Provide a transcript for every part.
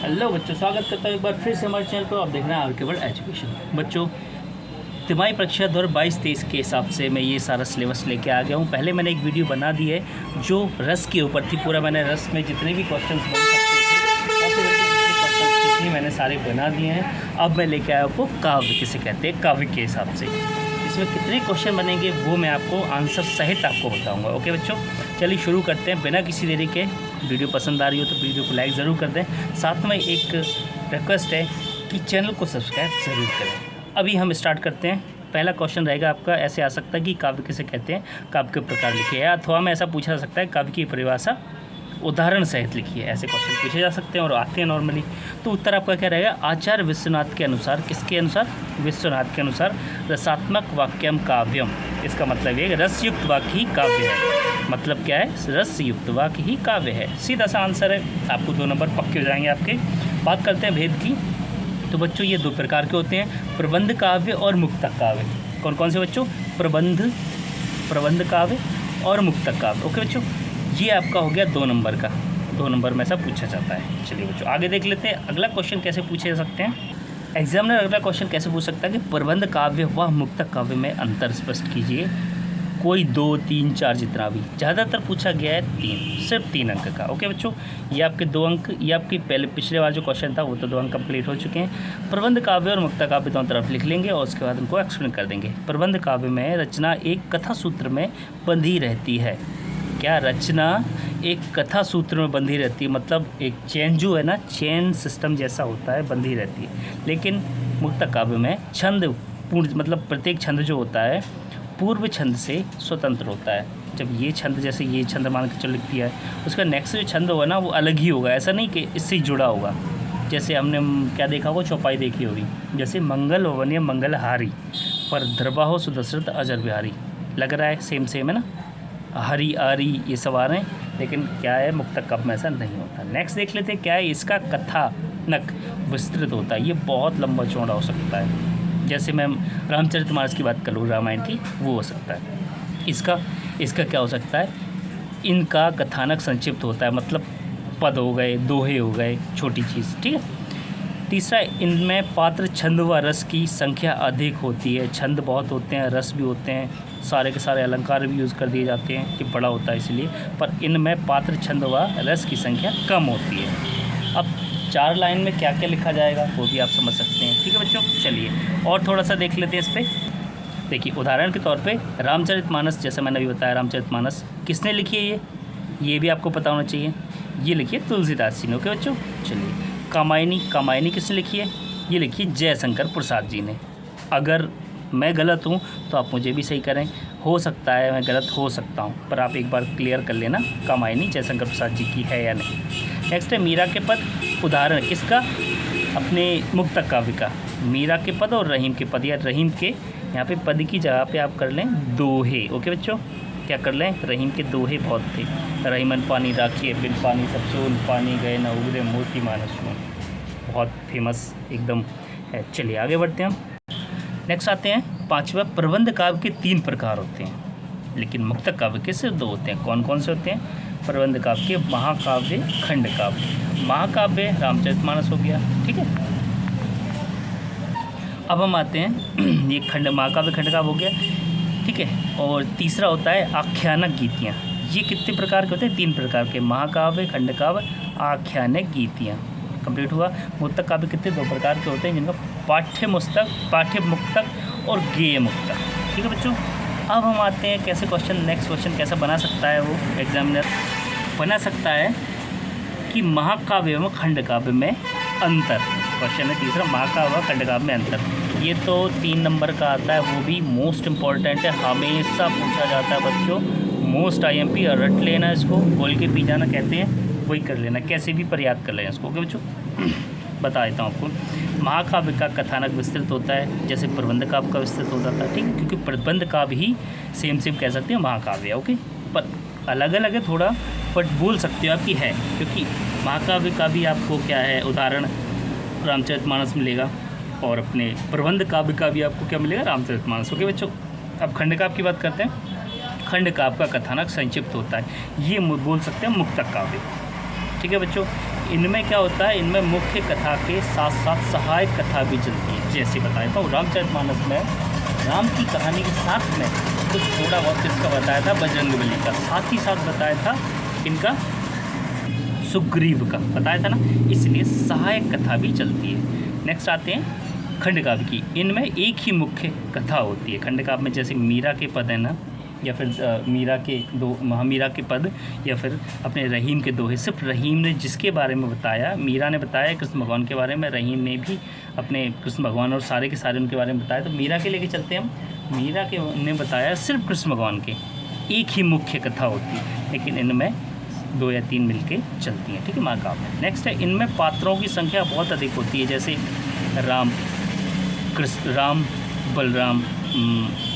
Hello बच्चों, स्वागत करता हूँ एक बार फिर से हमारे चैनल पर। आप देख रहे हैं आर के वर्ल्ड एजुकेशन। बच्चों, तिमाही परीक्षा 2022-23 के हिसाब से मैं ये सारा सिलेबस लेके आ गया हूँ। पहले मैंने एक वीडियो बना दी है जो रस के ऊपर थी। पूरा मैंने रस में जितने भी क्वेश्चंस बन सकते थे क्वेश्चन थी मैंने सारे बना दिए हैं। अब मैं लेके आया आपको काव्य किसे कहते हैं, काव्य के हिसाब से इसमें कितने क्वेश्चन बनेंगे वो मैं आपको आंसर सहित आपको बताऊँगा। ओके बच्चों, चलिए शुरू करते हैं बिना किसी देरी के। वीडियो पसंद आ रही हो तो वीडियो को लाइक ज़रूर कर दें। साथ में एक रिक्वेस्ट है कि चैनल को सब्सक्राइब ज़रूर करें। अभी हम स्टार्ट करते हैं। पहला क्वेश्चन रहेगा आपका, ऐसे आ सकता है कि काव्य किसे कहते हैं, काव्य के प्रकार लिखिए। या अथवा में ऐसा पूछा जा सकता है काव्य की परिभाषा उदाहरण सहित लिखिए। ऐसे क्वेश्चन पूछे जा सकते हैं और आते हैं नॉर्मली। तो उत्तर आपका क्या रहेगा, आचार्य विश्वनाथ के अनुसार। किसके अनुसार? विश्वनाथ के अनुसार रसात्मक वाक्यम काव्यम। इसका मतलब ये रसयुक्त वाक्य ही काव्य है। मतलब क्या है, रसयुक्त वाक्य ही काव्य है। सीधा सा आंसर है। आपको 2 नंबर पक्के हो जाएंगे आपके। बात करते हैं भेद की। तो बच्चों ये 2 प्रकार के होते हैं, प्रबंध काव्य और मुक्तक काव्य। कौन कौन से बच्चों? प्रबंध काव्य और मुक्तक काव्य। ओके बच्चों, ये आपका हो गया 2 नंबर का। 2 नंबर में ऐसा पूछा जाता है। चलिए बच्चों आगे देख लेते हैं। अगला क्वेश्चन कैसे पूछे जा सकते हैं। एग्जामिनर अगला क्वेश्चन कैसे पूछ सकता है कि प्रबंध काव्य व मुक्तक काव्य में अंतर स्पष्ट कीजिए। कोई 2, 3, 4 जितना भी, ज़्यादातर पूछा गया है 3, सिर्फ 3 अंक का। ओके बच्चों, ये आपके 2 अंक, ये आपकी पिछले बार जो क्वेश्चन था वो तो 2 अंक कंप्लीट हो चुके हैं। प्रबंध काव्य और मुक्तक काव्य दोनों तरफ लिख लेंगे और उसके बाद उनको एक्सप्लेन कर देंगे। प्रबंध काव्य में रचना एक कथा सूत्र में बंधी रहती है। क्या रचना एक कथा सूत्र में बंधी रहती है, मतलब एक चेन जो है ना, चेन सिस्टम जैसा होता है, बंधी रहती है। लेकिन मुक्तक काव्य में छंद पूर्ण, मतलब प्रत्येक छंद जो होता है पूर्व छंद से स्वतंत्र होता है। जब ये छंद, जैसे ये छंद मान के चलो लिख दिया है, उसका नेक्स्ट जो छंद होगा ना वो अलग ही होगा। ऐसा नहीं कि इससे जुड़ा होगा। जैसे हमने क्या देखा होगा, चौपाई देखी होगी, जैसे मंगल भवनिय मंगलहारी पर द्रबाहो सुदशरथ अजर बिहारी। लग रहा है सेम है ना, हरी आरी ये सब आ रहे हैं, लेकिन क्या है मुक्तक काव्य में ऐसा नहीं होता। नेक्स्ट देख लेते हैं क्या है, इसका कथानक विस्तृत होता है। ये बहुत लंबा चौड़ा हो सकता है। जैसे मैं रामचरितमानस की बात करूँ, रामायण की, वो हो सकता है। इसका क्या हो सकता है, इनका कथानक संक्षिप्त होता है, मतलब पद हो गए, दोहे हो गए, छोटी चीज़। ठीक है। तीसरा, इनमें पात्र छंद व रस की संख्या अधिक होती है। छंद बहुत होते हैं, रस भी होते हैं, सारे के सारे अलंकार भी यूज़ कर दिए जाते हैं कि बड़ा होता है इसलिए, पर इनमें पात्र छंद व रस की संख्या कम होती है। अब 4 लाइन में क्या क्या लिखा जाएगा वो भी आप समझ सकते हैं। ठीक है बच्चों, चलिए और थोड़ा सा देख लेते हैं इस पर। देखिए उदाहरण के तौर पे रामचरितमानस, जैसे मैंने अभी बताया, रामचरितमानस किसने लिखी है ये भी आपको पता होना चाहिए। ये लिखी है तुलसीदास जी ने। ओके बच्चों, चलिए कामायनी किसने लिखी है? ये लिखी है जयशंकर प्रसाद जी ने। अगर मैं गलत हूँ तो आप मुझे भी सही करें, हो सकता है मैं गलत हो सकता हूँ, पर आप एक बार क्लियर कर लेना कामायनी जयशंकर प्रसाद जी की है या नहीं। नेक्स्ट है मीरा के पद। उदाहरण किसका? अपने मुक्तक काव्य का। मीरा के पद और रहीम के पद, या रहीम के यहाँ पे पद की जगह पे आप कर लें दोहे। ओके बच्चों, क्या कर लें, रहीम के दोहे बहुत थे। रहीमन पानी राखिए बिन पानी सब सोन, पानी गए न उगरे मोती मानस में, बहुत फेमस एकदम है। चलिए आगे बढ़ते हैं हम। नेक्स्ट आते हैं 5वां, प्रबंध काव्य के 3 प्रकार होते हैं, लेकिन मुक्तक काव्य के सिर्फ 2 होते हैं। कौन कौन से होते हैं? प्रबंध काव्य के महाकाव्य, खंड काव्य। महाकाव्य रामचरितमानस हो गया। ठीक है। अब हम आते हैं ये खंड, महाकाव्य खंड काव्य हो गया। ठीक है। और तीसरा होता है आख्यानक गीतियाँ। ये कितने प्रकार के होते हैं? 3 प्रकार के, महाकाव्य, खंड काव्य, आख्यानक गीतियाँ। कंप्लीट हुआ। मुक्तक काव्य कितने? 2 प्रकार के होते हैं, जिनका पाठ्य मुक्तक और गेय मुक्तक। ठीक है बच्चों। अब हम आते हैं कैसे क्वेश्चन, नेक्स्ट क्वेश्चन कैसा बना सकता है वो एग्जामिनर, बना सकता है कि महाकाव्य एवं खंड काव्य में अंतर। क्वेश्चन है तीसरा, महाकाव्य खंड काव्य में अंतर। ये तो 3 नंबर का आता है, वो भी मोस्ट इम्पॉर्टेंट है, हमेशा पूछा जाता है बच्चों। मोस्ट IMP, और रट लेना इसको, बोल के पी जाना कहते हैं, वही कर लेना, कैसे भी पर याद कर लेना इसको। ओके बच्चों, बता देता हूँ आपको। महाकाव्य का कथानक विस्तृत होता है, जैसे प्रबंध काव्य का विस्तृत होता था। ठीक है, क्योंकि प्रबंध काव्य ही सेम कह सकते हैं महाकाव्य। ओके, पर अलग अलग है थोड़ा, बट बोल सकते हो आपकी है, क्योंकि महाकाव्य का भी आपको क्या है, उदाहरण रामचरितमानस मिलेगा, और अपने प्रबंध काव्य का भी आपको क्या मिलेगा, रामचरितमानस। ओके बच्चों, अब खंड काव्य की बात करते हैं। खंड काव्य का कथानक संक्षिप्त होता है, ये बोल सकते हैं मुक्तक काव्य। ठीक है बच्चों, इनमें क्या होता है, इनमें मुख्य कथा के साथ साथ सहायक कथा भी चलती है। जैसे बताया था रामचरितमानस में राम की कहानी के साथ में कुछ थोड़ा बहुत किसका बताया था, बजरंगबली का, साथ ही साथ बताया था इनका सुग्रीव का बताया था ना, इसलिए सहायक कथा भी चलती है। नेक्स्ट आते हैं खंडकाव्य की। इनमें एक ही मुख्य कथा होती है खंडकाव्य में, जैसे मीरा के पद है ना, या फिर मीरा के पद, या फिर अपने रहीम के दोहे। सिर्फ रहीम ने जिसके बारे में बताया, मीरा ने बताया कृष्ण भगवान के बारे में, रहीम ने भी अपने कृष्ण भगवान और सारे के सारे उनके बारे में बताया। तो मीरा के लेके चलते हैं हम। मीरा के ने बताया सिर्फ कृष्ण भगवान के, एक ही मुख्य कथा होती है, लेकिन इनमें 2 या 3 मिलके चलती हैं, ठीक है, महाकाव्य। नेक्स्ट है, इनमें पात्रों की संख्या बहुत अधिक होती है, जैसे राम, कृष्ण, राम, बलराम,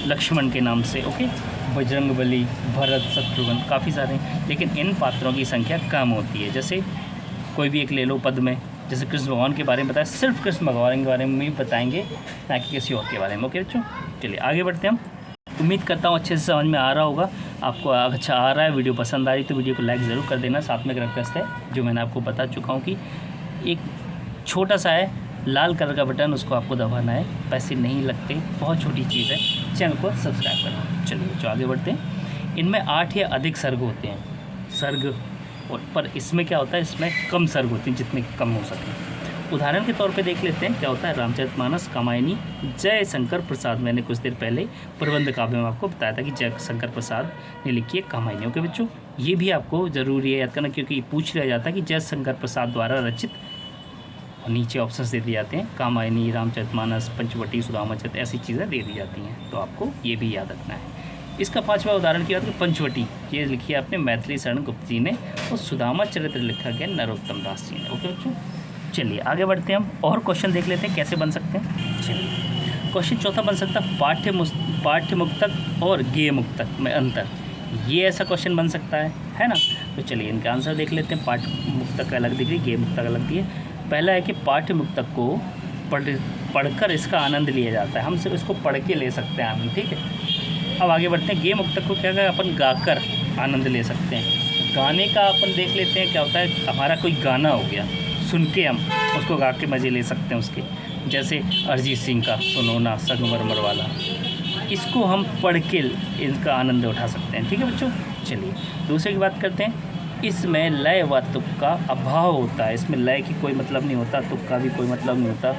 लक्ष्मण के नाम से, ओके, बजरंगबली, भरत, शत्रुघ्न, काफ़ी सारे हैं, लेकिन इन पात्रों की संख्या कम होती है। जैसे कोई भी एक ले लो पद में, जैसे कृष्ण भगवान के बारे में बताया, सिर्फ कृष्ण भगवान के बारे में ही बताएंगे, ना कि किसी और के बारे में, ओके बच्चों। चलिए आगे बढ़ते हैं हम। उम्मीद करता हूँ अच्छे से समझ में आ रहा होगा आपको। अच्छा आ रहा है, वीडियो पसंद आ रही तो वीडियो को लाइक ज़रूर कर देना। साथ में एक रिक्वेस्ट है, जो मैंने आपको बता चुका हूँ कि एक छोटा सा है लाल कलर का बटन, उसको आपको दबाना है, पैसे नहीं लगते, बहुत छोटी चीज़ है, चैनल को सब्सक्राइब करना। चलिए जो आगे बढ़ते हैं। इनमें 8 या अधिक सर्ग होते हैं, सर्ग, और पर इसमें क्या होता है, इसमें कम सर्ग होते हैं, जितने कम हो सके। उदाहरण के तौर पे देख लेते हैं क्या होता है। रामचरितमानस, कामायनी, जय शंकर प्रसाद, मैंने कुछ देर पहले प्रबंध काव्य में आपको बताया था कि जय शंकर प्रसाद ने लिखी है कामायनी, ओके बच्चों। ये भी आपको ज़रूरी है याद करना, क्योंकि पूछ लिया जाता है कि जय शंकर प्रसाद द्वारा रचित, और नीचे ऑप्शंस दे दिए जाते हैं, कामायनी, रामचरितमानस, पंचवटी, सुदामाचरित, ऐसी चीज़ें दे दी जाती हैं, तो आपको ये भी याद रखना है। इसका 5वां उदाहरण किया था पंचवटी, ये लिखी है आपने मैथिली शरण गुप्त जी ने, और सुदामा चरित्र लिखा गया नरोत्तम दास जी ने, ओके बच्चों। चलिए आगे बढ़ते हैं हम, और क्वेश्चन देख लेते हैं कैसे बन सकते हैं। चलिए क्वेश्चन चौथा बन सकता है, पाठ्य मुक्तक और गेय मुक्तक में अंतर। ये ऐसा क्वेश्चन बन सकता है ना। तो चलिए इनका आंसर देख लेते हैं। पाठ्य मुक्तक अलग दिख रही, गेय मुक्तक अलग दिए। पहला है कि पाठ्य मुक्तक को पढ़कर इसका आनंद लिया जाता है, हम सिर्फ इसको पढ़ के ले सकते हैं आनंद, ठीक है। अब आगे बढ़ते हैं। गेय मुक्तक को क्या कहते हैं, अपन गाकर आनंद ले सकते हैं। गाने का अपन देख लेते हैं क्या होता है, हमारा कोई गाना हो गया, सुन के हम उसको गा के मज़े ले सकते हैं उसके, जैसे अरिजीत सिंह का सुनो ना संगमरमर वाला, इसको हम पढ़ के इनका आनंद उठा सकते हैं, ठीक है बच्चों। चलिए दूसरे की बात करते हैं। इसमें लय व तुक का अभाव होता है, इसमें लय की कोई मतलब नहीं होता, तुक का भी कोई मतलब नहीं होता,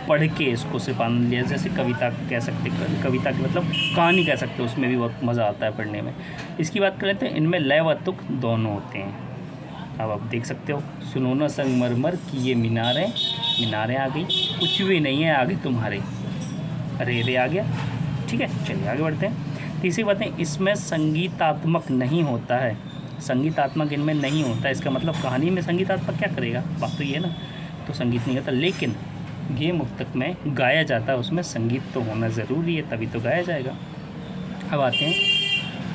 पढ़ के इसको सिर्फ आनंद लिया। जैसे कविता कह सकते, कविता की मतलब कहानी कह सकते, उसमें भी बहुत मज़ा आता है पढ़ने में। इसकी बात करें तो इनमें लय व तुक दोनों होते हैं। अब आप देख सकते हो, सुनो ना संगमरमर की ये मीनारें आ गई, कुछ भी नहीं है आगे तुम्हारे, अरे रे आ गया, ठीक है। चलिए आगे बढ़ते हैं। तीसरी बात है, इसमें संगीतात्मक नहीं होता है, संगीतात्मक इनमें नहीं होता है, इसका मतलब कहानी में संगीतात्मक क्या करेगा, बात तो ये ना, तो संगीत नहीं होता। लेकिन गेय मुक्तक में गाया जाता है, उसमें संगीत तो होना ज़रूरी है, तभी तो गाया जाएगा। अब आते हैं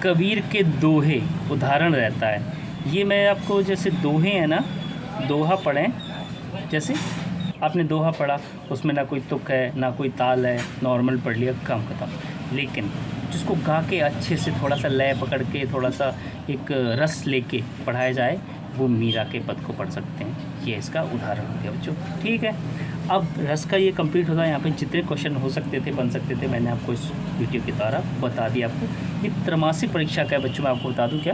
कबीर के दोहे, उदाहरण रहता है। ये मैं आपको, जैसे दोहे हैं ना, दोहा पढ़ें, जैसे आपने दोहा पढ़ा, उसमें ना कोई तुक है ना कोई ताल है, नॉर्मल पढ़ लिया, काम खत्म। लेकिन जिसको गा के अच्छे से थोड़ा सा लय पकड़ के, थोड़ा सा एक रस लेके पढ़ाया जाए, वो मीरा के पद को पढ़ सकते हैं। ये इसका उदाहरण हो गया बच्चों, ठीक है। अब रस का ये कंप्लीट होता है। यहाँ पे जितने क्वेश्चन हो सकते थे, बन सकते थे, मैंने आपको इस वीडियो के द्वारा बता दिया। आपको ये त्रैमासिक परीक्षा का है बच्चों, मैं आपको बता दूँ क्या,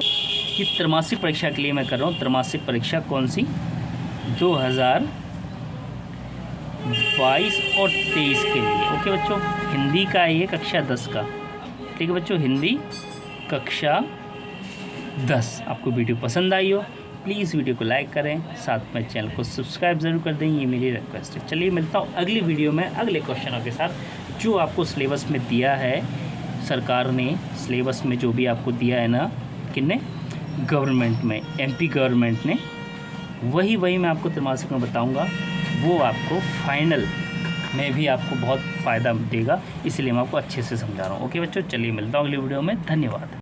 कि त्रैमासिक परीक्षा के लिए मैं कर रहा हूँ। त्रैमासिक परीक्षा कौन सी, 2022 और 23 के लिए, ओके बच्चों। हिंदी का है ये, कक्षा 10 का, ठीक है बच्चों, हिंदी कक्षा 10। आपको वीडियो पसंद आई हो, प्लीज़ वीडियो को लाइक करें, साथ में चैनल को सब्सक्राइब ज़रूर कर दें, ये मेरी रिक्वेस्ट है। चलिए मिलता हूँ अगली वीडियो में अगले क्वेश्चनों के साथ, जो आपको सिलेबस में दिया है सरकार ने। सिलेबस में जो भी आपको दिया है ना, किसने, गवर्नमेंट में, एमपी गवर्नमेंट ने, वही मैं आपको त्रैमासिक में बताऊँगा। वो आपको फाइनल में भी आपको बहुत फ़ायदा देगा, इसलिए मैं आपको अच्छे से समझा रहा हूँ, ओके बच्चों। चलिए मिलता हूँ अगली वीडियो में, धन्यवाद।